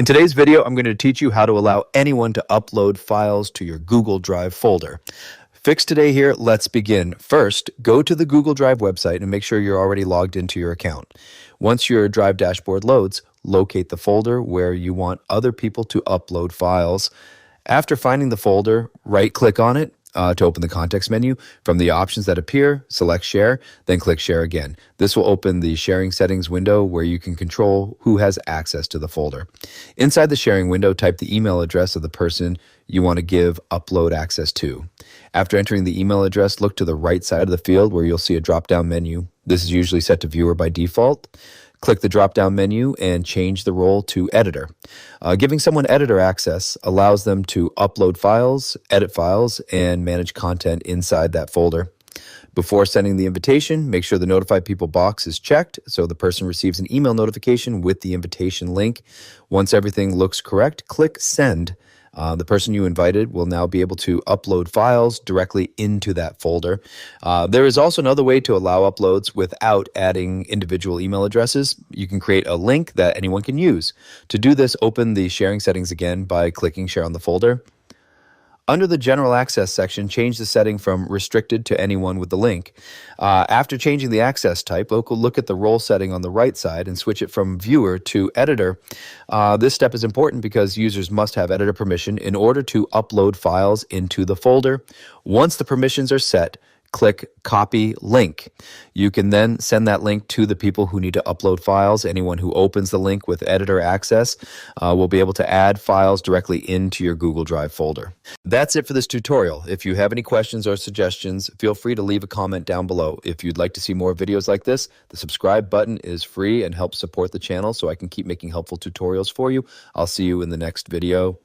In today's video, I'm going to teach you how to allow anyone to upload files to your Google Drive folder. Fix today here, let's begin. First, go to the Google Drive website and make sure you're already logged into your account. Once your Drive dashboard loads, locate the folder where you want other people to upload files. After finding the folder, right-click on it to open the context menu. From the options that appear, select Share, then click Share again. This will open the sharing settings window where you can control who has access to the folder. Inside the sharing window, type the email address of the person you want to give upload access to. After entering the email address, look to the right side of the field where you'll see a drop-down menu. This is usually set to Viewer by default. Click the drop-down menu and change the role to Editor. Giving someone editor access allows them to upload files, edit files, and manage content inside that folder. Before sending the invitation, make sure the Notify People box is checked so the person receives an email notification with the invitation link. Once everything looks correct, click Send. The person you invited will now be able to upload files directly into that folder. There is also another way to allow uploads without adding individual email addresses. You can create a link that anyone can use. To do this, open the sharing settings again by clicking Share on the folder. Under the General Access section, change the setting from Restricted to Anyone with the link. After changing the access type, look at the role setting on the right side and switch it from Viewer to Editor. This step is important because users must have editor permission in order to upload files into the folder. Once the permissions are set, click Copy Link. You can then send that link to the people who need to upload files. Anyone who opens the link with editor access will be able to add files directly into your Google Drive folder. That's it for this tutorial. If you have any questions or suggestions, feel free to leave a comment down below. If you'd like to see more videos like this, the subscribe button is free and helps support the channel so I can keep making helpful tutorials for you. I'll see you in the next video.